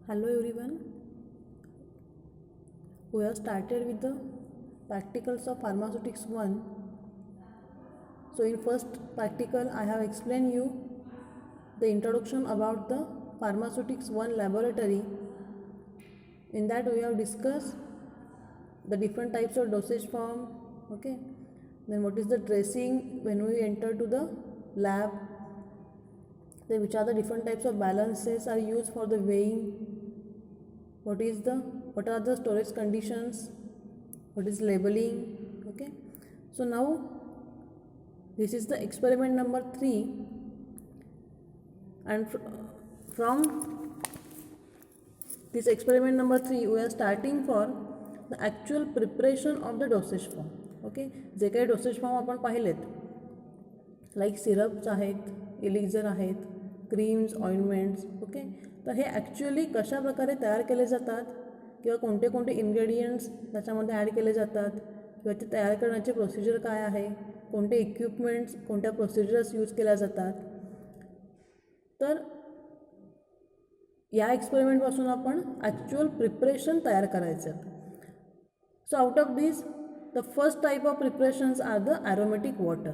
Hello everyone. We have started with the practicals of pharmaceutics 1. So in first practical I have explained you the introduction about the pharmaceutics 1 laboratory. In that we have discussed the different types of dosage form, okay? Then what is the dressing when we enter to the lab? Then which are the different types of balances are used for the weighing? What are the storage conditions? What is labeling? Okay. So now this is the experiment number 3, and from this experiment number 3 we are starting for the actual preparation of the dosage form. Okay, जे काही dosage form आपण पाहिलेत like syrups आहेत, एलिक्झर आहेत, creams, ointments. Okay, तर हे actually कशा प्रकारे तयार केले जातात किंवा कोणते कोणते इन्ग्रेडियंट्स त्याच्यामध्ये ॲड केले जातात किंवा ते तयार करण्याची प्रोसिजर काय आहे, कोणते इक्विपमेंट्स, कोणत्या प्रोसिजर्स यूज केल्या जातात. तर या एक्सपेरिमेंटपासून आपण ॲक्च्युअल प्रिपरेशन तयार करायचं. So out of this the first type of preparations are the aromatic water.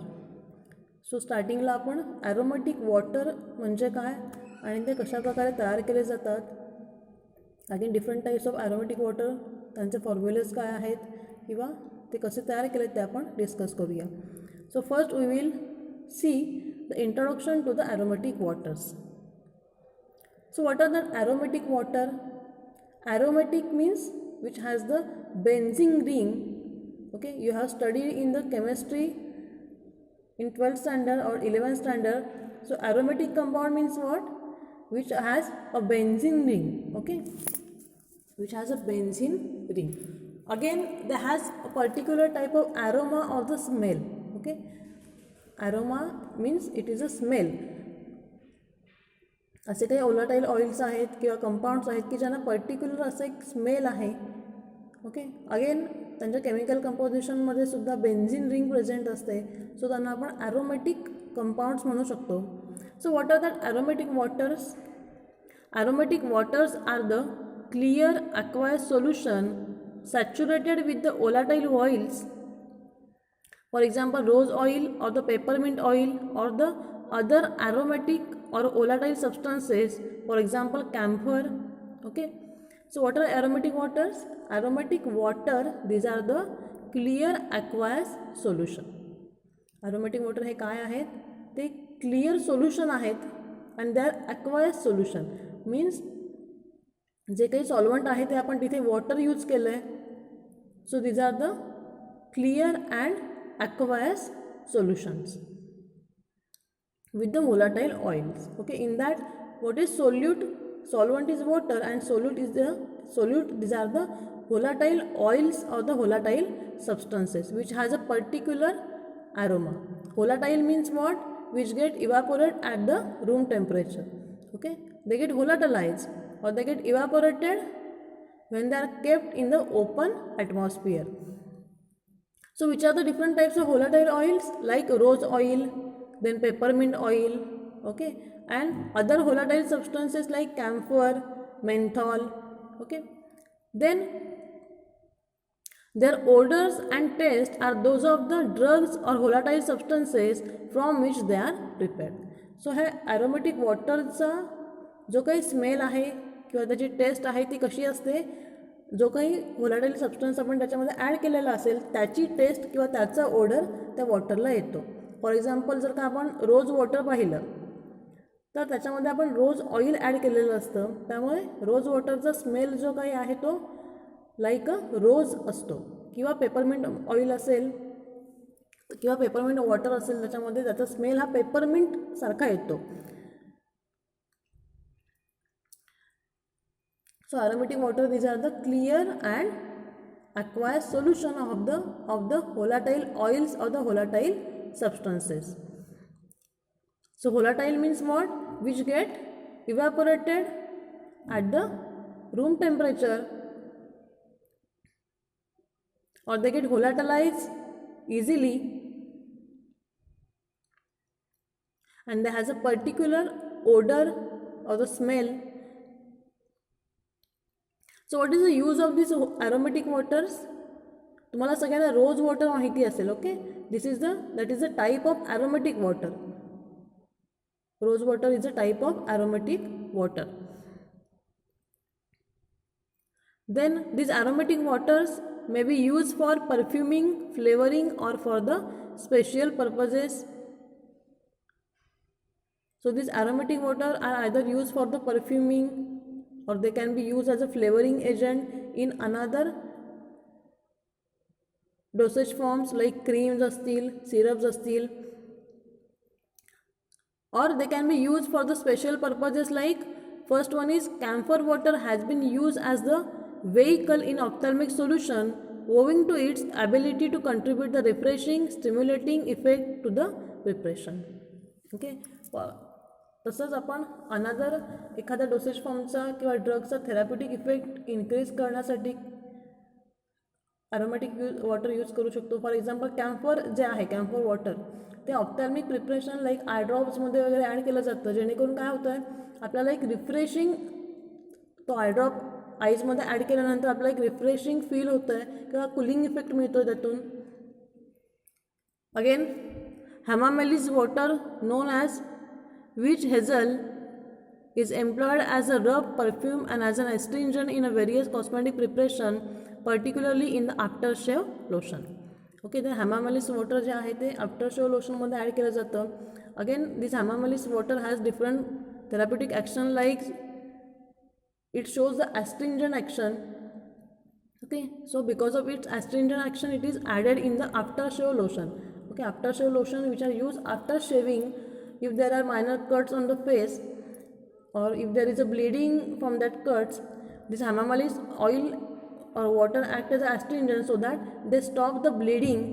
So स्टार्टिंगला आपण ॲरोमॅटिक वॉटर म्हणजे काय आणि ते कशाप्रकारे तयार केले जातात, again different types of aromatic water, त्यांचे फॉर्म्युलेज काय आहेत किंवा ते कसे तयार केले ते आपण डिस्कस करूया. So first we will see the introduction to the aromatic waters. So what are the aromatic water? Aromatic means which has the benzene ring. Okay, you have studied in the chemistry in 12th standard or 11th standard. So aromatic compound means what? Which has a benzene ring. Okay, which has a benzene ring. Again there has a particular type of aroma or the smell. Okay, aroma means it is a smell. असे काही ओलाटाईल oils आहेत किंवा compounds आहेत की ज्यांना particular असं एक smell आहे. ओके, अगेन त्यांच्या केमिकल कंपोजिशनमध्ये सुद्धा बेन्झीन रिंग प्रेझेंट असते. सो त्यांना आपण ॲरोमॅटिक कंपाऊंड्स म्हणू शकतो. So what are that aromatic waters? Aromatic waters are the clear aqueous solution saturated with the volatile oils. For example, rose oil or the peppermint oil or the other aromatic or volatile substances. For example, camphor. Okay. So what are aromatic waters? Aromatic water, these are the clear aqueous solution. Aromatic water हे काय आहेत? ते clear solution आहेत and they are aqueous solution. Means जे काही solvent आहे ते आपण तिथे वॉटर यूज केलं आहे. So these are the clear and aqueous solutions with the volatile oils. Okay, in that what is solute? Solvent is water and solute is the solute. These are the volatile oils or the volatile substances which has a particular aroma. Volatile means what? Which get evaporated at the room temperature. Okay, they get volatilized or they get evaporated when they are kept in the open atmosphere. So which are the different types of volatile oils? Like rose oil, then peppermint oil, okay, and other volatile substances like camphor, menthol. Okay, then their odors and taste are those of the drugs or volatile substances from which they are prepared. So हे aromatic waterचा जो काही smell आहे किंवा त्याची taste आहे ती कशी असते, जो काही व्होलाटाईल सबस्टन्स आपण त्याच्यामध्ये ॲड केलेला असेल त्याची टेस्ट किंवा त्याचा ऑर्डर त्या वॉटरला येतो. फॉर एक्झाम्पल जर का आपण रोज वॉटर पाहिलं तर त्याच्यामध्ये आपण रोज ऑइल ॲड केलेलं असतं, त्यामुळे रोज वॉटरचा स्मेल जो काही आहे तो लाईक अ रोज असतो. किंवा पेपरमिंट ऑइल असेल किंवा पेपरमिंट वॉटर असेल त्याच्यामध्ये त्याचा स्मेल हा पेपरमिंट सारखा येतो. So aromatic water, these are the clear and aqueous solution of the volatile oils or the volatile substances. So volatile means what? Which get evaporated at the room temperature or they get volatilized easily and they has a particular odor or the smell so what is the use of this aromatic waters? तुम्हाला सगळ्यांना rose water माहिती असेल. Okay, that is the type of aromatic water. Rose water is a type of aromatic water. Then these aromatic waters may be used for perfuming, flavoring or for the special purposes. So these aromatic water are either used for the perfuming or they can be used as a flavoring agent in another dosage forms like creams astil, syrups astil, or they can be used for the special purposes like first one is camphor water has been used as the vehicle in ophthalmic solution owing to its ability to contribute the refreshing, stimulating effect to the preparation. Okay, तसंच आपण another एखाद्या dosage फॉर्मचा किंवा ड्रगचा therapeutic effect increase करण्यासाठी aromatic water use करू शकतो. For example camphor जे आहे, camphor water ते ऑप्थॅल्मिक प्रिपरेशन लाईक आय ड्रॉप्समध्ये वगैरे ॲड केलं जातं, जेणेकरून काय होतं आहे आपल्याला एक रिफ्रेशिंग, तो आय ड्रॉप आईजमध्ये ॲड केल्यानंतर आपल्याला एक रिफ्रेशिंग फील होतं आहे किंवा कुलिंग इफेक्ट मिळतो आहे त्यातून. Again hamamelis water known as witch hazel is employed as a rub, perfume and as an astringent in a various cosmetic preparation, particularly in the aftershave lotion. Okay, तर हॅमामेलिस water जे आहे ते aftershave लोशनमध्ये add केलं जातं. Again this hamamelis water has different therapeutic action like it shows the astringent action. Okay, so because of its astringent action it is added in the aftershave lotion. Okay, aftershave lotion which are used after shaving if there are minor cuts on the face or if there is a bleeding from that cuts, this hamamelis oil or water act as astringent so that they stop the bleeding.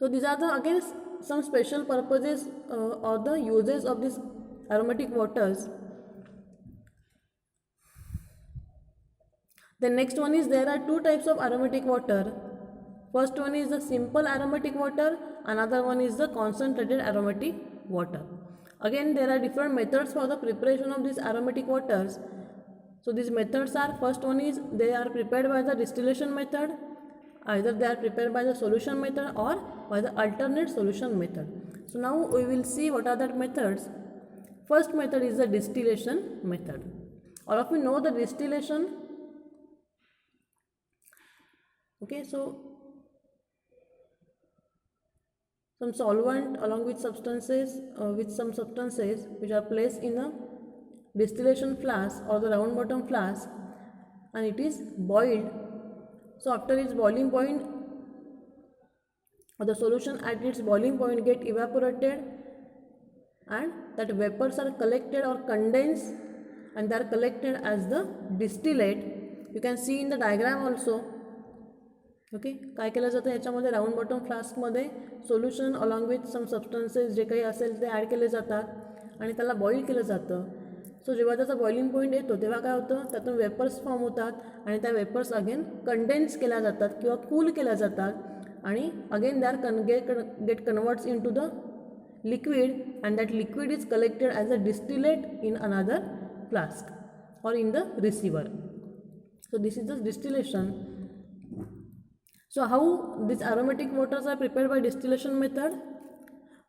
So these are the again some special purposes or the uses of these aromatic waters. The next one is there are two types of aromatic water. First one is the simple aromatic water, another one is the concentrated aromatic water. Again there are different methods for the preparation of these aromatic waters. So these methods are, first one is they are prepared by the distillation method, either they are prepared by the solution method or by the alternate solution method. So now we will see what are the methods. First method is the distillation method. All of you know the distillation. Okay, so some solvent along with substances which are placed in a distillation flask or the round bottom flask and it is boiled. So after its boiling point or the solution at its boiling point get evaporated and that vapors are collected or condensed and they are collected as the distillate. You can see in the diagram also. Okay, काय केलं जातं याच्यामध्ये round bottom फ्लास्कमध्ये solution along with some substances जे काही असेल ते add केले जातात आणि त्याला बॉईल केलं जातं. सो जेव्हा त्याचा बॉइलिंग पॉईंट येतो तेव्हा काय होतं त्यातून वेपर्स फॉर्म होतात आणि त्या वेपर्स अगेन कंडेन्स केल्या जातात किंवा कूल केल्या जातात आणि again they are get converts into the liquid and that liquid is collected as a distillate in another flask or in the receiver. So this is the distillation. So how these aromatic waters are prepared by distillation method?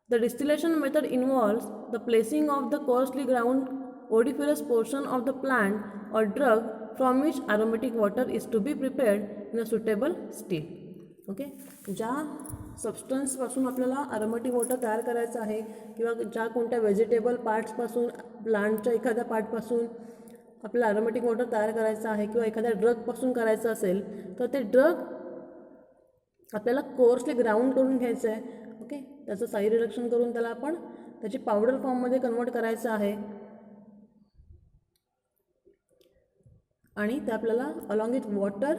The distillation method involves the placing of the coarsely ground odoriferous portion of the plant or drug from which aromatic water is to be prepared in a suitable state. Okay, ज्या सबस्टन्सपासून आपल्याला aromatic water तयार करायचं आहे किंवा ज्या कोणत्या vegetable पार्ट्सपासून प्लांटच्या एखाद्या पार्टपासून आपल्याला अरोमॅटिक वॉटर तयार करायचं आहे किंवा एखाद्या ड्रगपासून करायचं असेल तर ते ड्रग आपल्याला कोर्सली ग्राउंड करून घ्यायचं आहे. ओके, त्याचं साई रिडक्शन करून त्याला आपण त्याची पावडर फॉर्ममध्ये कन्वर्ट करायचं आहे आणि ते आपल्याला अलॉंग विथ वॉटर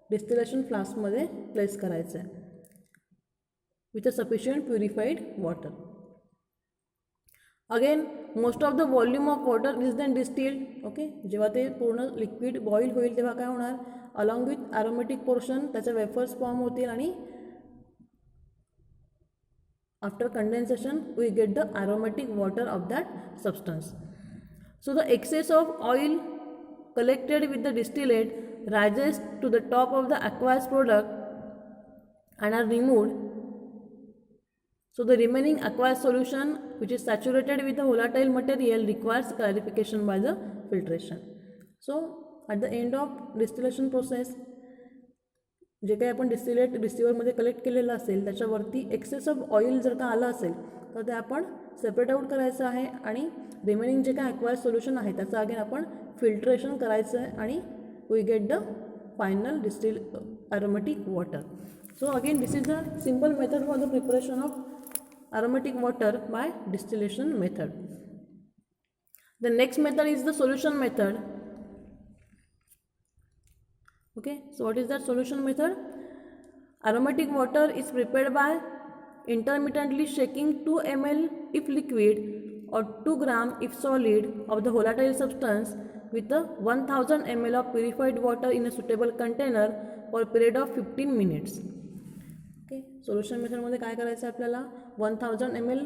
डिस्टिलेशन फ्लास्कमध्ये प्लेस करायचं आहे with a sufficient purified water. Again most of the volume of water is then distilled. Okay, जेव्हा ते पूर्ण लिक्विड बॉईल होईल तेव्हा काय होणार अलॉंग विथ अरोमॅटिक पोर्शन त्याचे वेफर्स फॉर्म होतील आणि after condensation we get the aromatic water of that substance. So the excess of oil collected with the distillate rises to the top of the aqueous product and are removed. So the remaining aqueous solution which is saturated with the volatile material requires clarification by the filtration. So at the end of distillation process, जे काही आपण distillate रिसिव्हरमध्ये collect केलेलं असेल त्याच्यावरती access of oil जर का आलं असेल तर ते आपण सेपरेट आउट करायचं आहे आणि रिमेनिंग जे काही ॲक्वायर्ड सोल्युशन आहे त्याचं अगेन आपण फिल्ट्रेशन करायचं आहे आणि we get the final distil aromatic water. So again this is the simple method for the preparation of aromatic water by distillation method. The next method is the solution method. Okay, so what is that solution method? Aromatic water is prepared by intermittently shaking 2 ml if liquid or 2 gram if solid of the volatile substance with a 1000 ml of purified water in a suitable container for a period of 15 minutes. Okay, solution method मध्ये काय करायचं आहे आपल्याला 1000 ml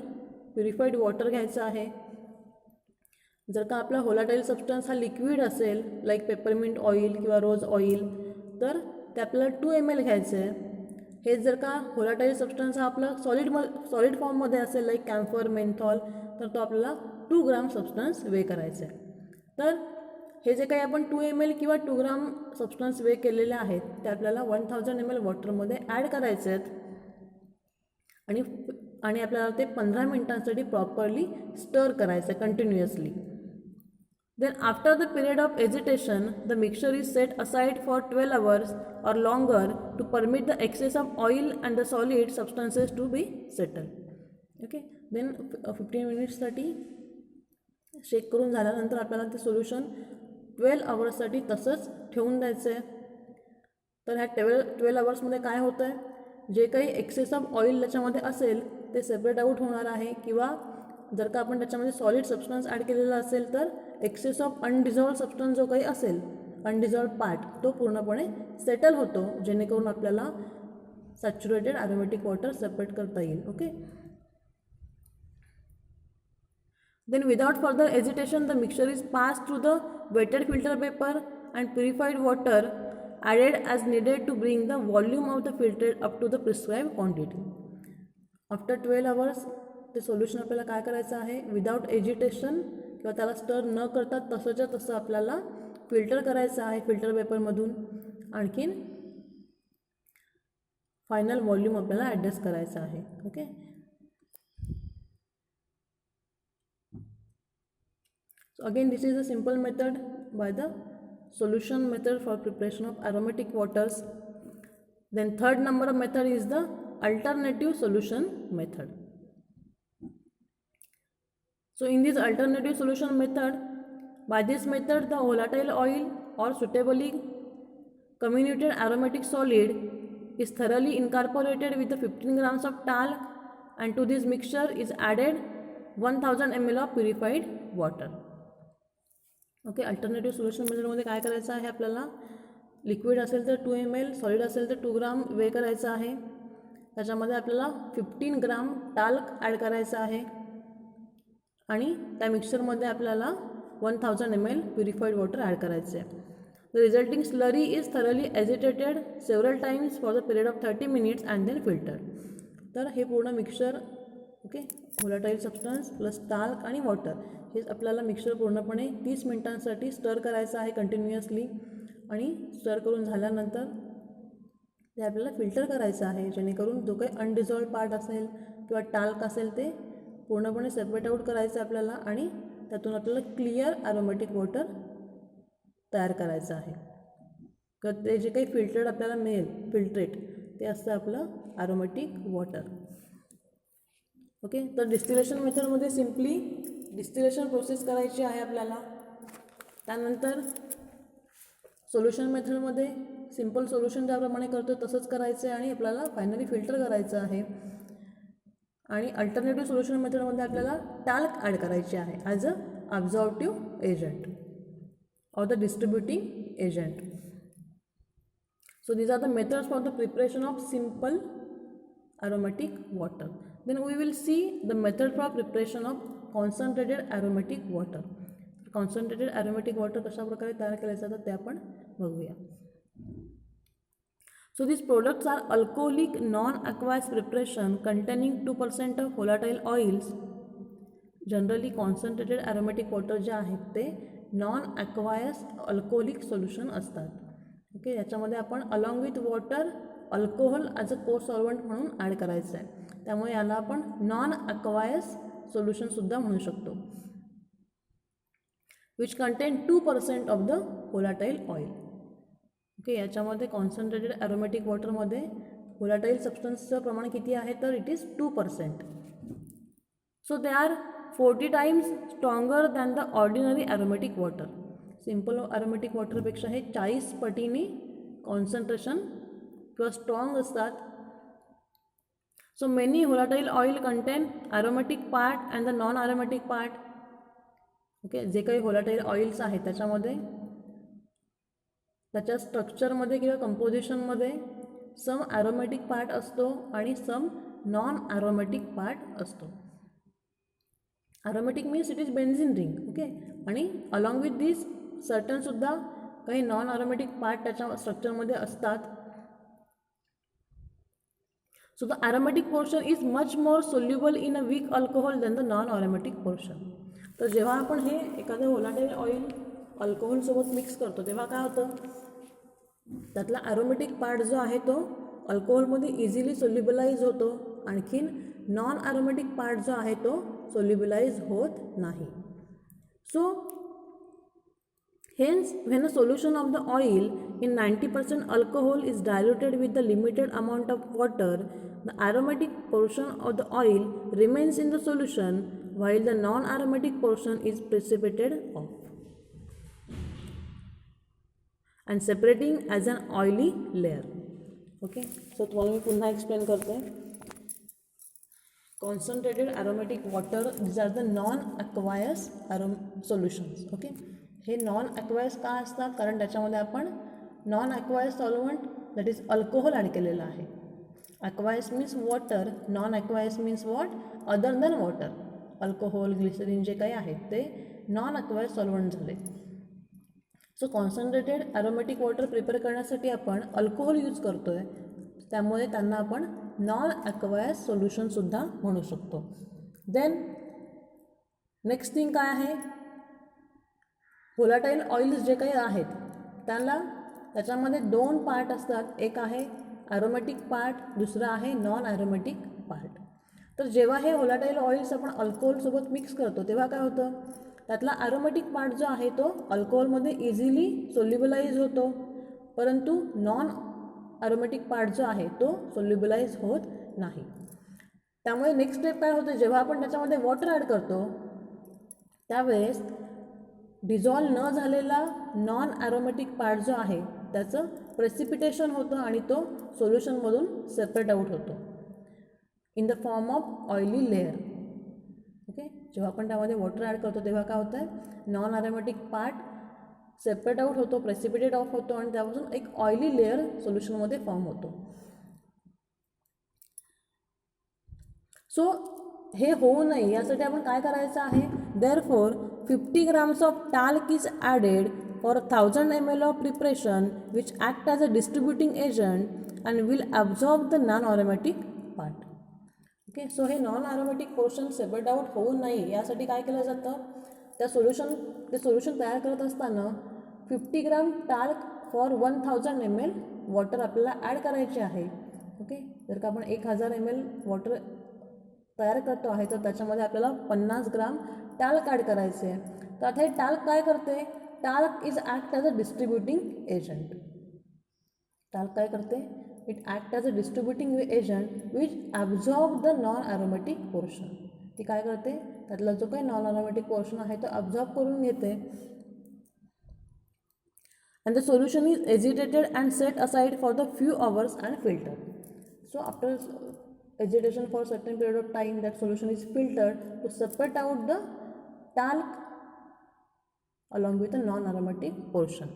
purified water घ्यायचं आहे. जर का आपला व्होलाटाईल सबस्टन्स हा लिक्विड असेल लाईक पेपरमिंट ऑइल किंवा रोज ऑइल तर ते आपल्याला 2 ml घ्यायचं आहे. हे जर का व्होलाटाईल सबस्टन्स हा आपला सॉलिड फॉर्ममध्ये असेल लाईक कॅम्फर मेन्थॉल तर तो आपल्याला 2 ग्राम सबस्टन्स वे करायचं आहे. तर हे जे काही आपण 2 ml किंवा 2 ग्राम सबस्टन्स वे केलेले आहेत ते आपल्याला 1000 ml वॉटरमध्ये ॲड करायचे आहेत आणि आपल्याला ते 15 मिनिटांसाठी प्रॉपरली स्टर करायचं आहे continuously. Then after the period of agitation, the mixture is set aside for 12 hours or longer to permit the excess of oil and the solid substances to be settled. Okay, then 15 मिनिट्ससाठी शेक करून झाल्यानंतर आपल्याला ते solution 12 आवर्ससाठी तसंच ठेवून द्यायचं आहे. तर ह्या 12 आवर्समध्ये काय होतं आहे, जे काही एक्सेस ऑफ ऑइल त्याच्यामध्ये असेल ते सेपरेट आउट होणार आहे किंवा जर का आपण त्याच्यामध्ये सॉलिड सबस्टन्स ॲड केलेला असेल तर एक्सेस ऑफ अनडिझॉल्व्ड सबस्टन्स जो काही असेल अनडिझॉल्व्ड पार्ट तो पूर्णपणे सेटल होतो जेणेकरून आपल्याला सॅच्युरेटेड ॲरोमॅटिक वॉटर सेपरेट करता येईल. Okay, then without further agitation the mixture is pass through the wetted filter paper and purified water added as needed to bring the volume of the filtrate up to the prescribe quantity. After 12 hours ते solution आपल्याला काय करायचं आहे, without agitation किंवा त्याला स्टर न करता तसंच्या तसं आपल्याला फिल्टर करायचं आहे फिल्टर पेपरमधून. आणखीन फायनल व्हॉल्यूम आपल्याला ॲडजस्ट करायचं आहे. Okay, so again this is a simple method by the solution method for preparation of aromatic waters. Then third number of method is the alternative solution method. So in this alternative solution method, by this method the volatile oil or suitably comminuted aromatic solid is thoroughly incorporated with the 15 grams of talc and to this mixture is added 1000 ml of purified water. Okay, alternative solution मेथडमध्ये काय करायचं आहे, आपल्याला liquid असेल तर 2 ml, solid असेल तर 2 ग्राम वे करायचं आहे. त्याच्यामध्ये आपल्याला 15 ग्राम टाल्क ॲड करायचं आहे आणि त्या मिक्सचरमध्ये आपल्याला 1000 ml प्युरिफाईड वॉटर ॲड करायचं आहे. The resulting slurry is thoroughly agitated several times for the period of 30 minutes and then filtered. तर हे पूर्ण mixture okay volatile substance plus talc आणि वॉटर हे आपल्याला मिक्सचर पूर्णपणे 30 मिनिटांसाठी स्टर करायचं आहे कंटिन्युअसली आणि स्टर करून झाल्यानंतर ते आपल्याला फिल्टर करायचं आहे जेणेकरून जो काही अनडिझॉल्व्ड पार्ट असेल किंवा टाल्क असेल ते पूर्णपणे सेपरेट आउट करायचं आहे आपल्याला आणि त्यातून आपल्याला क्लिअर ॲरोमॅटिक वॉटर तयार करायचं आहे. तर ते जे काही फिल्टर्ड आपल्याला मिळेल फिल्ट्रेट ते असतं आपलं ॲरोमॅटिक वॉटर. ओके, तर डिस्टिलेशन मेथडमध्ये सिम्पली डिस्टिलेशन प्रोसेस करायची आहे आपल्याला. त्यानंतर सोल्युशन मेथडमध्ये सिम्पल सोल्युशन ज्याप्रमाणे करतो तसंच करायचं आहे आणि आपल्याला फायनली फिल्टर करायचं आहे. आणि अल्टरनेटिव्ह सोल्युशन मेथडमध्ये आपल्याला टाल्क ॲड करायची आहे as a absorptive agent or the distributing agent. So these are the methods for the preparation of simple aromatic water. Then we will see the method for preparation of concentrated aromatic water. Concentrated aromatic water कशा प्रकारे तयार केलं जातं ते आपण बघूया. So these products are alcoholic non-aqueous preparation containing 2% of volatile oils. Generally concentrated aromatic water जे आहेत ते नॉन ॲक्वायस अल्कोहोलिक सोल्युशन असतात. ओके, याच्यामध्ये आपण along with water alcohol as a को सॉल्वंट म्हणून ॲड करायचं आहे. त्यामुळे याला आपण नॉन ॲक्वायस सोल्युशनसुद्धा म्हणू शकतो. Which contain 2% of the volatile oil. Okay, याच्यामध्ये कॉन्सन्ट्रेटेड ॲरोमॅटिक वॉटरमध्ये व्होलाटाईल सबस्टन्सचं प्रमाण किती आहे तर it is 2%. So they are 40 times stronger than the ordinary aromatic water. Simple aromatic वॉटरपेक्षा हे 40 पटीने कॉन्सन्ट्रेशन किंवा स्ट्रॉंग असतात. So many volatile oil contain aromatic part and the non aromatic part. Okay, जे काही व्होलाटाईल ऑइल्स आहेत त्याच्यामध्ये त्याच्या स्ट्रक्चरमध्ये किंवा कंपोजिशनमध्ये सम ॲरोमॅटिक पार्ट असतो आणि सम नॉन ॲरोमॅटिक पार्ट असतो. Aromatic means it is benzene ring. Okay, आणि अलॉंग विथ दिस सर्टनसुद्धा काही नॉन ॲरोमॅटिक पार्ट त्याच्या स्ट्रक्चरमध्ये असतात. So the aromatic portion is much more soluble in a week alcohol than the non aromatic portion. तर जेव्हा आपण हे एखादं व्होलाटाईल ऑइल अल्कोहोलसोबत मिक्स करतो तेव्हा काय होतं, त्यातला ॲरोमॅटिक पार्ट जो आहे तो अल्कोहोलमध्ये इझिली सोल्युबलाइज होतो. आणखीन नॉन ॲरोमॅटिक पार्ट जो आहे तो सोल्युबलाइज होत नाही. So hence when a solution of the oil in 90% alcohol is diluted with the limited amount of water, the aromatic portion of the oil remains in the solution while the non-aromatic portion is precipitated off and separating as an oily layer. Okay, so तुम्हाला मी पुन्हा explain करते. Concentrated aromatic water, these are the non-aqueous solutions. Okay, हे non aqueous का असतात, कारण त्याच्यामध्ये आपण non aqueous solvent that is alcohol add केलेलं आहे. Aqueous means water, non aqueous means what other than water. Alcohol glycerine जे काही आहेत ते नॉन ॲक्वायस सॉल्वंट झाले. So concentrated aromatic water prepare करण्यासाठी आपण अल्कोहोल यूज करतो आहे, त्यामुळे त्यांना आपण नॉन ॲक्वायस सोल्युशनसुद्धा म्हणू शकतो. देन नेक्स्ट थिंग काय आहे, व्होलाटाईल ऑइल्स जे काही आहेत त्याच्यामध्ये 2 पार्ट असतात. एक आहे ॲरोमॅटिक पार्ट, दुसरा आहे नॉन ॲरोमॅटिक पार्ट. तर जेव्हा हे व्होलाटाईल ऑइल्स आपण अल्कोहोलसोबत मिक्स करतो तेव्हा काय होतं, त्यातला ॲरोमॅटिक पार्ट जो आहे तो अल्कोहोलमध्ये इझिली सोल्युबलाइज होतो, परंतु नॉन ॲरोमॅटिक पार्ट जो आहे तो सोल्युबलाइज होत नाही. त्यामुळे नेक्स्ट स्टेप काय होतं, जेव्हा आपण त्याच्यामध्ये वॉटर ॲड करतो त्यावेळेस डिझॉल्व न झालेला नॉन ॲरोमॅटिक पार्ट जो आहे त्याचं प्रेसिपिटेशन होतं आणि तो सोल्युशनमधून सेपरेट आऊट होतो in the form of oily layer. Okay, जेव्हा आपण त्यामध्ये वॉटर ॲड करतो तेव्हा काय होतं आहे, non aromatic part separate out होतो, प्रेसिपिटेट ऑफ होतो आणि त्यापासून एक ऑइली लेअर सोल्युशनमध्ये फॉर्म होतो. सो हे होऊ नये यासाठी आपण काय करायचं आहे, therefore 50 grams of talc is added for 1000 ml of preparation which act as a distributing agent and will absorb the non-aromatic part. Okay, so हे non aromatic portion separate out होऊ नये यासाठी काय केलं जातं, ते सोल्युशन तयार करत असताना 50 ग्राम टाल्क फॉर 1000 ml वॉटर आपल्याला ॲड करायचे आहे. ओके, जर का आपण 1000 ml वॉटर तयार करतो आहे तर त्याच्यामध्ये आपल्याला 50 ग्राम टाल्क ॲड करायचे आहे. तर आता हे टाल्क काय करते, talc is act as a distributing agent. Talc काय करते, it act as a distributing agent which absorb the non aromatic portion. ती काय करते, त्यातला जो काही नॉन ॲरोमॅटिक पोर्शन आहे तो ॲब्झॉर्ब करून घेते. And the solution is agitated and set aside for the few hours and filter. So after agitation for certain period of time that solution is filtered to separate out the talc along with the non-aromatic portion.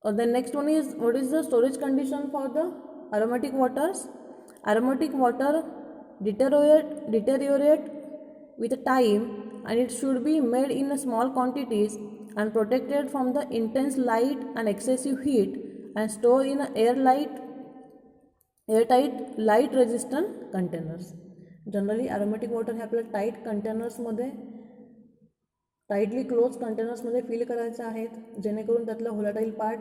The next one is, what is the storage condition for the aromatic waters? Aromatic water deteriorate with time, and it should be made in a small quantities and protected from the intense light and excessive heat and stored in a airtight light resistant containers. Generally aromatic water हे आपल्याला tight कंटेनर्समध्ये tightly close कंटेनर्समध्ये fill करायचे आहेत जेणेकरून त्यातला volatile part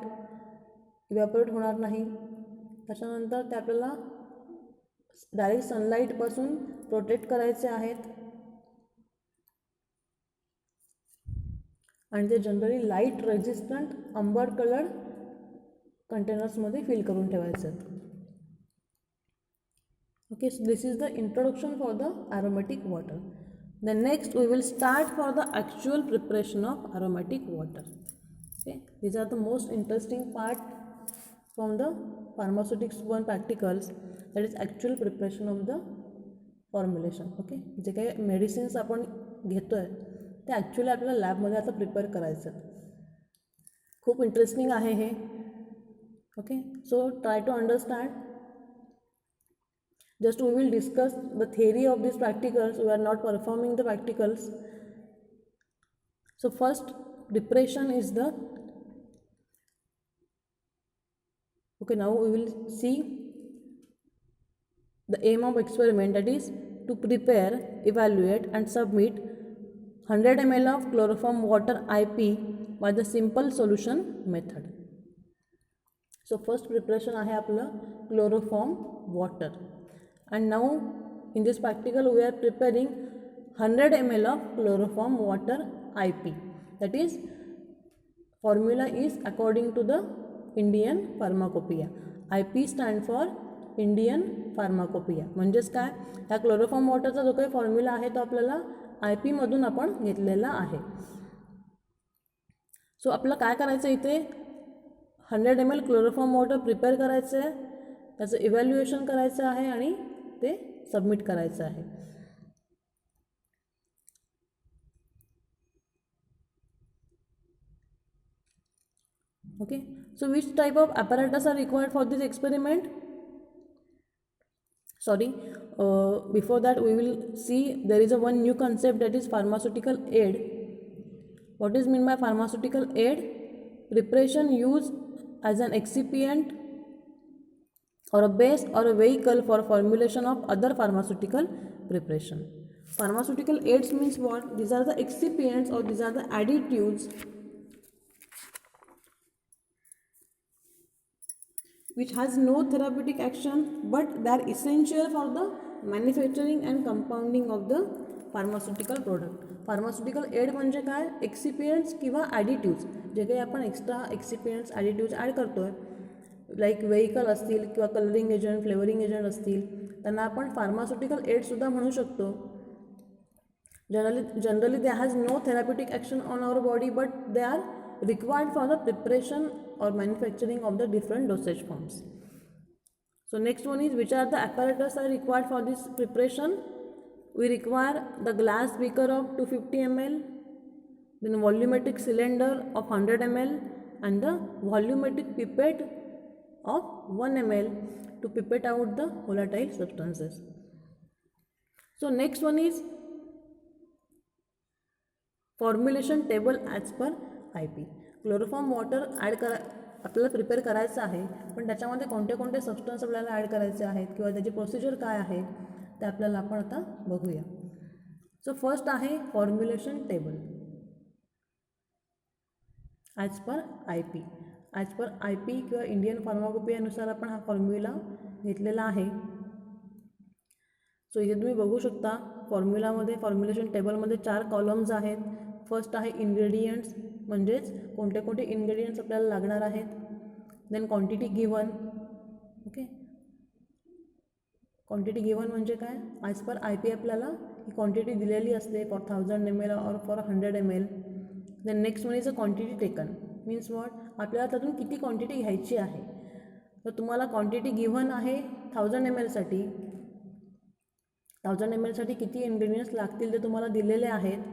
evaporate होणार नाही. त्याच्यानंतर ते आपल्याला डायरेक्ट सनलाईटपासून प्रोटेक्ट करायचे आहेत आणि ते generally light resistant amber coloured कंटेनर्समध्ये फिल करून ठेवायचे आहेत. Okay, so this is the introduction for the aromatic water. Then next we will start for the actual preparation of aromatic water. Okay, these are the most interesting part from the pharmaceutics 1 practicals, that is actual preparation of the formulation. Okay, जे काही medicines आपण घेतोय ते actually आपल्याला लॅबमध्ये आता prepare करायचं. खूप इंटरेस्टिंग आहे हे. Okay, so try to understand. Just we will discuss the theory of these practicals. We are not performing the practicals. So first preparation is the, okay, now we will see the aim of experiment, that is to prepare, evaluate and submit 100 ml of chloroform water IP by the simple solution method. So first preparation आहे आपलं chloroform water. And now in this practical we are preparing 100 ml of chloroform water IP. That is, formula is according to the Indian Pharmacopoeia. IP stand for Indian Pharmacopoeia. म्हणजेच काय, ह्या chloroform वॉटरचा जो काही formula आहे तो आपल्याला IP मधून आपण घेतलेला आहे. सो आपल्याला काय करायचं इथे 100 ml क्लोरोफॉर्म वॉटर प्रिपेअर करायचं आहे, त्याचं इव्हॅल्युएशन करायचं आहे आणि ते सबमिट करायचं आहे. Okay, so which type of apparatus are required for this experiment? Sorry, before that we will see there is a one new concept, that is pharmaceutical aid. What is mean by pharmaceutical aid? Preparation used as an excipient or a base or a vehicle for formulation of other pharmaceutical preparation. Pharmaceutical aids means what? These are the excipients or these are the additives which has no therapeutic action but they are essential for the manufacturing and compounding of the pharmaceutical product. Pharmaceutical aid म्हणजे काय, एक्सिपियंट्स किंवा ॲडिटिव्स, जे काही आपण extra एक्सिपियंट्स ॲडिटिव्स add करतोय, like vehicle असतील किंवा colouring agent, flavouring agent असतील, त्यांना आपण फार्मास्युटिकल एडसुद्धा म्हणू शकतो. Generally they has no therapeutic action on our body but they are required for the preparation or manufacturing of the different dosage forms. So next one is, which are the apparatus are required for this preparation? We require the glass beaker of 250 ml, then volumetric cylinder of 100 ml and the volumetric pipette of 1 ml to pipette out the volatile substances. So next one is formulation table as per IP. Chloroform water आपल्याला prepare करायचं आहे, पण त्याच्यामध्ये कोणते कोणते substance आपल्याला add करायचे आहेत किंवा त्याची प्रोसिजर काय आहे ते आपल्याला आपण आता बघूया. सो फर्स्ट आहे formulation table as per IP. As per IP किंवा इंडियन फार्माकोपियानुसार आपण हा फॉर्म्युला घेतलेला आहे. सो इथे तुम्ही बघू शकता फॉर्म्युलामध्ये, फॉर्म्युलेशन टेबलमध्ये 4 कॉलम्स आहेत. फर्स्ट आहे इन्ग्रेडियंट्स, म्हणजेच कोणते कोणते इन्ग्रेडियंट्स आपल्याला लागणार आहेत. Then quantity given. Okay, quantity given म्हणजे काय, ॲज पर IP आपल्याला ही क्वांटिटी दिलेली असते फॉर 1000 ml और for 100 ml. Then next one is a quantity taken, means what, आपल्याला त्यातून किती क्वांटिटी घ्यायची आहे. तर तुम्हाला क्वांटिटी गिवन आहे 1000 mlसाठी, 1000 mlसाठी किती इन्ग्रेडियंट्स लागतील ते तुम्हाला दिलेले आहेत.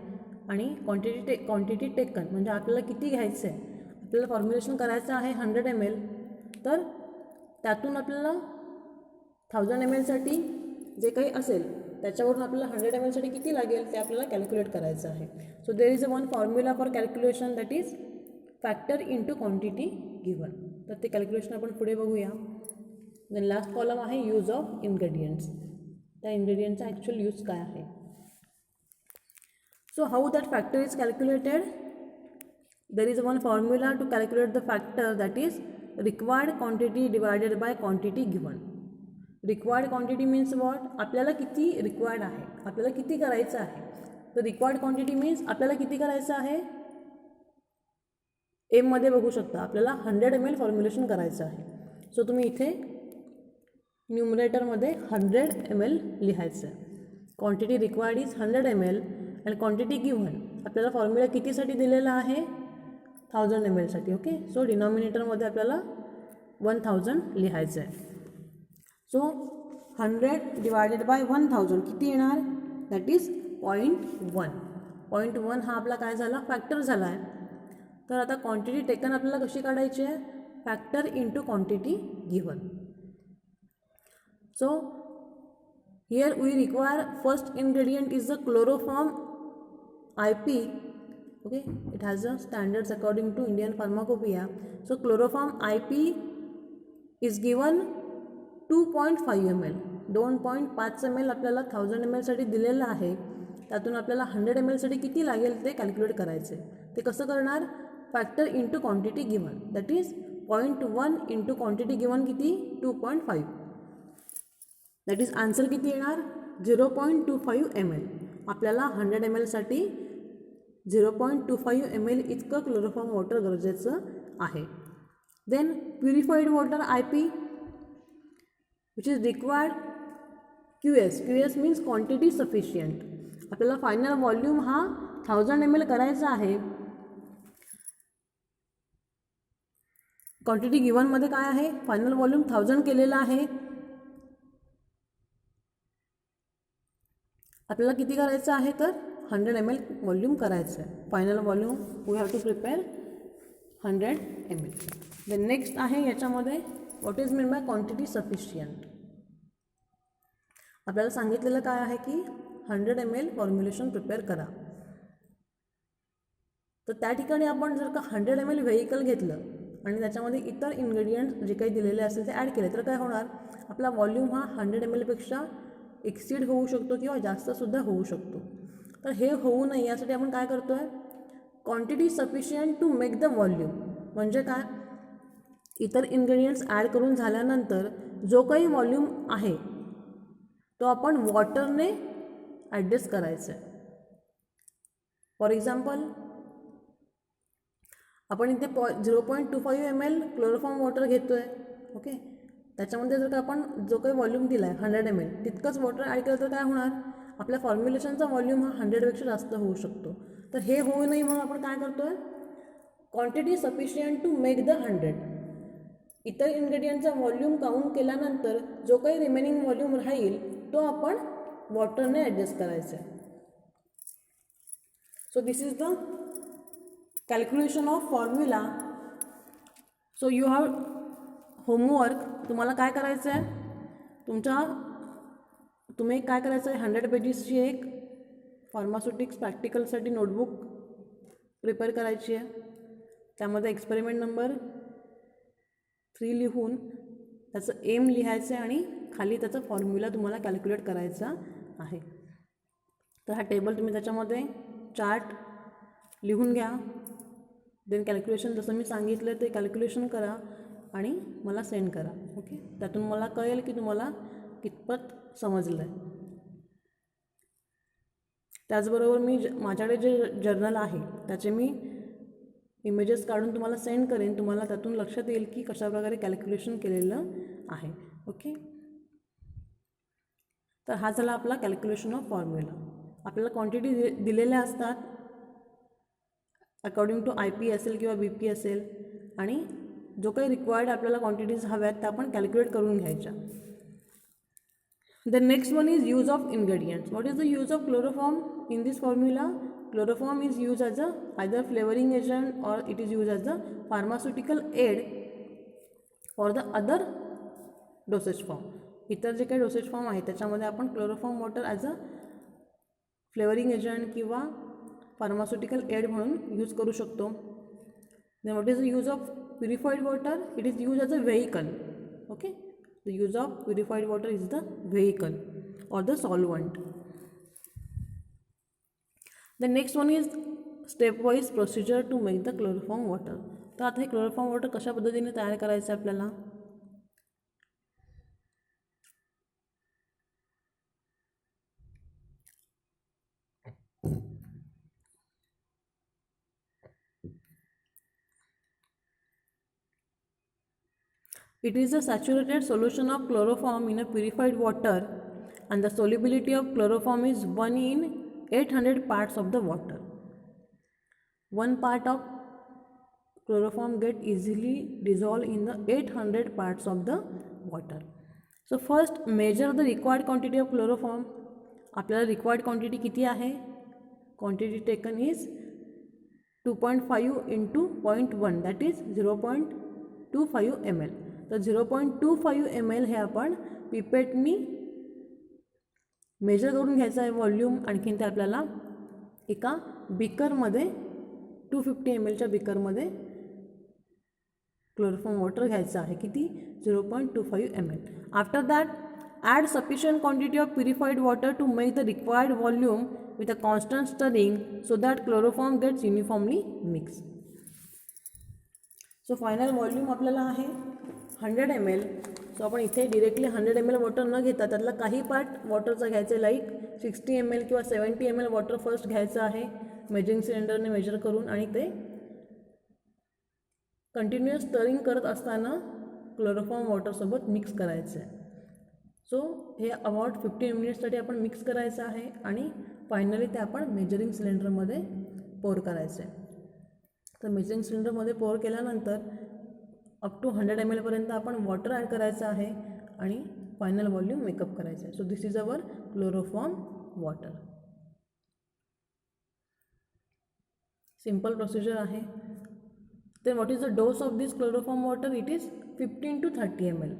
आणि क्वांटिटी टेकन म्हणजे आपल्याला किती घ्यायचं आहे. आपल्याला फॉर्म्युलेशन करायचं आहे 100 ml, तर त्यातून आपल्याला 1000 mlसाठी जे काही असेल त्याच्यावरून आपल्याला 100 ml साठी किती लागेल ते आपल्याला कॅल्क्युलेट करायचं आहे. So there is a one formula for calculation that is factor into quantity given. तर ते कॅल्क्युलेशन आपण पुढे बघूया. देन लास्ट कॉलम आहे यूज ऑफ इन्ग्रेडियंट्स. त्या इन्ग्रेडियंटचा ॲक्च्युअल यूज काय आहे. So how that factor is calculated. There is one formula to calculate the factor that is required quantity divided by quantity given. Required quantity means what, आपल्याला किती required आहे, आपल्याला किती करायचं आहे. तर रिक्वायर्ड क्वांटिटी मीन्स आपल्याला किती करायचं आहे. एममध्ये बघू शकता आपल्याला 100 ml फॉर्म्युलेशन करायचं आहे. सो तुम्ही इथे न्यूमरेटरमध्ये 100 ml लिहायचं आहे. क्वांटिटी रिक्वायर्ड इज 100 ml आणि क्वांटिटी गिव्हन आपल्याला फॉर्म्युला कितीसाठी दिलेला आहे 1000 ml साठी. ओके, सो डिनॉमिनेटरमध्ये आपल्याला 1000 लिहायचं आहे. सो 100 डिवायडेड बाय 1000 किती येणार, दॅट इज 0.1. 0.1 हा आपला काय झाला, फॅक्टर झाला आहे. तर आता क्वांटिटी टेकन आपल्याला कशी काढायची आहे, factor into quantity given. So here we require first ingredient is the chloroform IP. Okay, it has a standards according to Indian Pharmacopoeia. So chloroform IP is given 2.5 ml. 2.5 ml आपल्याला 1000 ml साठी दिलेलं आहे. त्यातून आपल्याला 100 ml साठी किती लागेल ते कॅल्क्युलेट करायचे. ते कसं करणार, factor into quantity given that is 0.1 into quantity given किती 2.5. दॅट इज आन्सर किती येणार 0.25 ml. आपल्याला 100 ml साठी 0.25 ml इतकं क्लोरोफॉर्म वॉटर गरजेचं आहे. Then purified water IP which is required QS means quantity sufficient. आपल्याला फायनल व्हॉल्यूम हा 1000 ml करायचा आहे. क्वांटिटी गिवनमध्ये काय आहे, फायनल व्हॉल्यूम 1000 केलेला आहे. आपल्याला किती करायचं आहे तर 100 ml व्हॉल्यूम करायचं आहे. Final volume we have to prepare 100 ml. The next आहे याच्यामध्ये what is mean by quantity sufficient. आपल्याला सांगितलेलं काय आहे की 100 ml फॉर्म्युलेशन प्रिपेअर करा. तर त्या ठिकाणी आपण जर का 100 ml व्हेहिकल घेतलं आणि त्याच्यामध्ये इतर इन्ग्रेडियंट्स जे काही दिलेले असेल ते ॲड केले तर काय होणार, आपला व्हॉल्यूम हा 100 ml पेक्षा एक्सीड होऊ शकतो किंवा जास्तसुद्धा होऊ शकतो. तर हे होऊ नये यासाठी आपण काय करतो आहे, quantity sufficient to make the volume. म्हणजे काय, इतर इन्ग्रेडियंट्स ॲड करून झाल्यानंतर जो काही व्हॉल्यूम आहे तो आपण वॉटरने ॲडजस्ट करायचं आहे. फॉर एक्झाम्पल आपण इथे 0.25 ml क्लोरोफॉर्म वॉटर घेतो आहे. ओके, त्याच्यामध्ये जर का आपण जो काही व्हॉल्यूम दिला आहे 100 ml तितकंच वॉटर ॲड केलं तर काय होणार, आपल्या फॉर्म्युलेशनचा व्हॉल्यूम हा 100पेक्षा जास्त होऊ शकतो. तर हे होऊ नये म्हणून आपण काय करतो आहे, quantity sufficient to make the 100. इतर इन्ग्रेडियंटचा व्हॉल्यूम काउंट केल्यानंतर जो काही रिमेनिंग व्हॉल्यूम राहील तो आपण वॉटरने ॲडजस्ट करायचा आहे. So this is the calculation of formula. So you have homework. तुम्हाला काय करायचं आहे, तुम्ही काय करायचं आहे, 100 पेजेसची एक फार्मास्युटिक्स प्रॅक्टिकलसाठी नोटबुक प्रिपेअर करायची आहे. त्यामध्ये एक्सपेरिमेंट नंबर 3 लिहून त्याचं एम लिहायचं आहे आणि खाली त्याचा फॉर्म्युला तुम्हाला कॅल्क्युलेट करायचा आहे. तर हा टेबल तुम्ही त्याच्यामध्ये चार्ट लिहून घ्या. देन कॅल्क्युलेशन जसं मी सांगितलं ते कॅल्क्युलेशन करा आणि मला सेंड करा. ओके, त्यातून मला कळेल की तुम्हाला कितपत समजलं आहे. त्याचबरोबर माझ्याकडे जे जर्नल आहे त्याचे मी इमेजेस काढून तुम्हाला सेंड करेन. तुम्हाला त्यातून लक्षात येईल की कशाप्रकारे कॅल्क्युलेशन केलेलं आहे. ओके, तर हा झाला आपला कॅल्क्युलेशन ऑफ फॉर्म्युला. आपल्याला क्वांटिटी दिलेल्या असतात अकॉर्डिंग टू IP असेल किंवा BP असेल आणि जो काही रिक्वायर्ड आपल्याला क्वांटिटीज हव्यात त्या आपण कॅल्क्युलेट करून घ्यायच्या. The next one is use of ingredients. What is the use of chloroform in this formula. Chloroform is use as a either flavouring agent और it is use as a pharmaceutical aid for the other dosage form. इतर जे काही dosage form आहे त्याच्यामध्ये आपण chloroform water as a flavouring agent किंवा pharmaceutical aid म्हणून use करू शकतो. Then what is the use of purified water? It is use as a vehicle. Okay, the use of purified water is the vehicle or the solvent. The next one is stepwise procedure to make the chloroform water. तर आता हे chloroform water कशा पद्धतीने तयार करायचं आहे आपल्याला? It is a saturated solution of chloroform in a purified water and the solubility of chloroform is 1 in 800 parts of the water. 1 part of chloroform get easily dissolved in the 800 parts of the water. So first measure the required quantity of chloroform. आपल्याला required quantity किती आहे? Quantity taken is 2.5 into 0.1 that is 0.25 ml. तर 0.25 ml हे आपण पिपेटनी major करून घ्यायचं आहे volume. आणखीन ते आपल्याला एका बिकरमध्ये 250 mlच्या बिकरमध्ये क्लोरोफॉर्म वॉटर घ्यायचं आहे. किती? 0.25 ml. After that add sufficient quantity of purified water to make the required volume with a constant stirring so that chloroform gets uniformly mix. So final volume आपल्याला आहे 100 ml. सो आपण इथे directly 100 ml water न घेता त्यातला काही part वॉटरचा घ्यायचं आहे. लाईक 60 ml किंवा 70 ml वॉटर फर्स्ट घ्यायचं आहे मेजरिंग सिलेंडरने मेजर करून आणि ते कंटिन्युअस स्टरिंग करत असताना क्लोरोफॉर्म वॉटरसोबत मिक्स करायचं आहे. सो हे अबाउट 15 मिनिट्ससाठी आपण मिक्स करायचं आहे आणि फायनली ते आपण मेजरिंग सिलेंडरमध्ये पोर करायचं आहे. तर मेजरिंग सिलेंडरमध्ये पोर केल्यानंतर अप टू 100 ml पर्यंत आपण वॉटर ॲड करायचं आहे आणि फायनल व्हॉल्यूम मेकअप करायचं आहे. So this is our chloroform water. Simple procedure आहे. Then what is the dose of this chloroform water? It is 15 to 30 ml.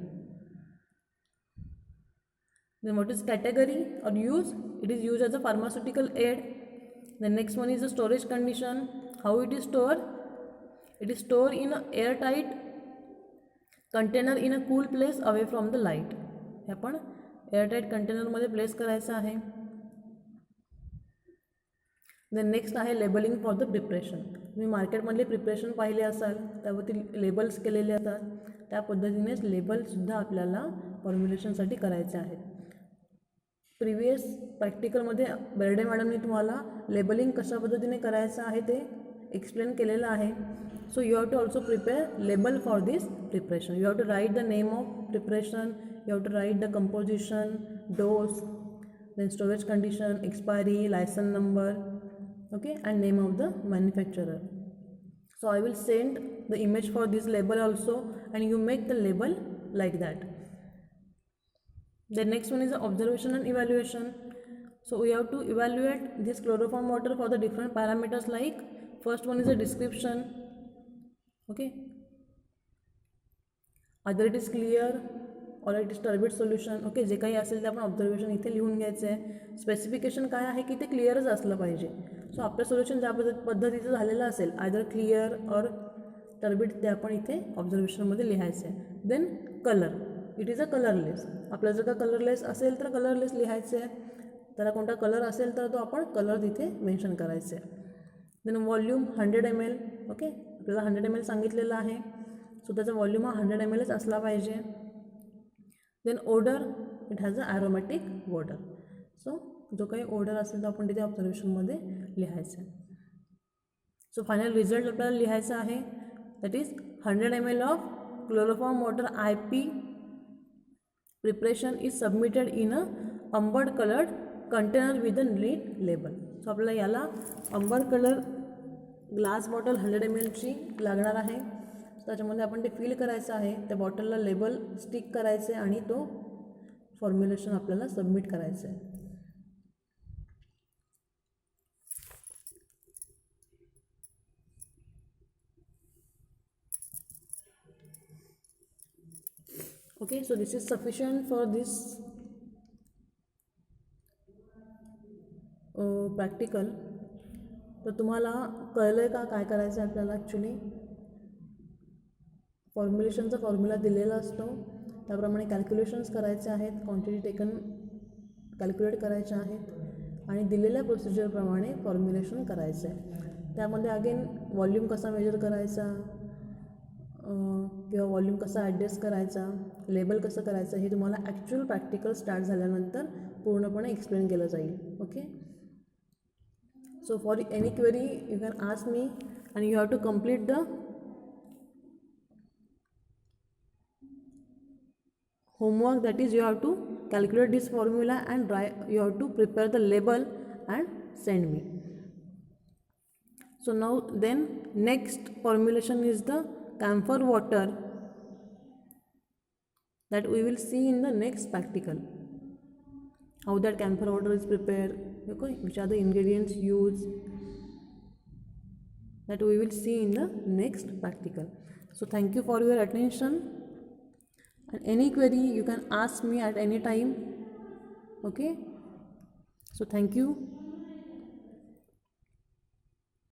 Then what is category or use? It is used as a pharmaceutical aid. The next one is the storage condition. How it is stored? It is stored in an airtight container in a cool place away from the light. हे आपण airtight container मध्ये place करायचं आहे. Then next आहे labelling for the preparation. तुम्ही मार्केटमधले preparation पाहिले असाल त्यावरती लेबल्स केलेले असतात. त्या पद्धतीनेच लेबलसुद्धा आपल्याला फॉर्म्युलेशनसाठी करायचे आहेत. प्रिवियस प्रॅक्टिकलमध्ये बेर्डे मॅडमने तुम्हाला लेबलिंग कशा पद्धतीने करायचं आहे ते एक्सप्लेन केलेलं आहे. So you have to also prepare label for this preparation. You have to write the name of preparation, you have to write the composition, dose, then storage condition, expiry, licence number, okay, and name of the manufacturer. So I will send the image for this label also and you make the label like that. The next one is the observation and evaluation. So we have to evaluate this chloroform water for the different parameters, like first one is the description. Okay, either it is clear or it is turbid solution. Okay, जे काही असेल ते आपण observation इथे लिहून घ्यायचं आहे. Specification काय आहे की ते क्लिअरच असलं पाहिजे. सो आपलं सोल्युशन ज्या पद्धतीचं झालेलं असेल आयदर क्लिअर और टर्बिड ते आपण इथे ऑब्झर्वेशनमध्ये लिहायचं आहे. Then colour, it is a colourless. आपलं जर का कलरलेस असेल तर कलरलेस लिहायचं आहे. त्याला कोणता कलर असेल तर तो आपण कलर तिथे मेन्शन करायचं आहे. Then volume 100 ml. ओके, आपल्याला 100 ml सांगितलेलं आहे. सो त्याचा व्हॉल्यूम हा 100 mlच असला पाहिजे. Then odour, it has a aromatic water. So जो काही ऑर्डर असेल तो आपण तिथे ऑब्झर्वेशनमध्ये लिहायचं आहे. सो फायनल रिझल्ट आपल्याला लिहायचा आहे. That is 100 ml of chloroform water IP preparation is submitted in a ambered coloured container with a neat label. So आपल्याला याला अंबर कलर ग्लास बॉटल 100 mlची लागणार आहे. सो त्याच्यामध्ये आपण ते फिल करायचं आहे. त्या बॉटलला लेबल स्टिक करायचं आहे आणि तो फॉर्म्युलेशन आपल्याला सबमिट करायचं आहे. Okay, so this is sufficient for this practical. तर तुम्हाला कळलं आहे का काय करायचं आहे आपल्याला. ॲक्च्युली फॉर्म्युलेशनचा फॉर्म्युला दिलेला असतो, त्याप्रमाणे कॅल्क्युलेशन्स करायचे आहेत, क्वांटिटी टेकन कॅल्क्युलेट करायच्या आहेत आणि दिलेल्या प्रोसिजरप्रमाणे फॉर्म्युलेशन करायचं आहे. त्यामध्ये अगेन व्हॉल्यूम कसा मेजर करायचा किंवा व्हॉल्यूम कसा ॲडजस्ट करायचा, लेबल कसं करायचं, हे तुम्हाला ॲक्च्युअल प्रॅक्टिकल स्टार्ट झाल्यानंतर पूर्णपणे एक्सप्लेन केलं जाईल. Okay, so for any query you can ask me and you have to complete the homework, that is you have to calculate this formula and you have to prepare the label and send me. So now then next formulation is the camphor water that we will see in the next practical. How that camphor water is prepared, okay, which are the ingredients used, that we will see in the next practical. So thank you for your attention, and any query you can ask me at any time. Okay, so thank you.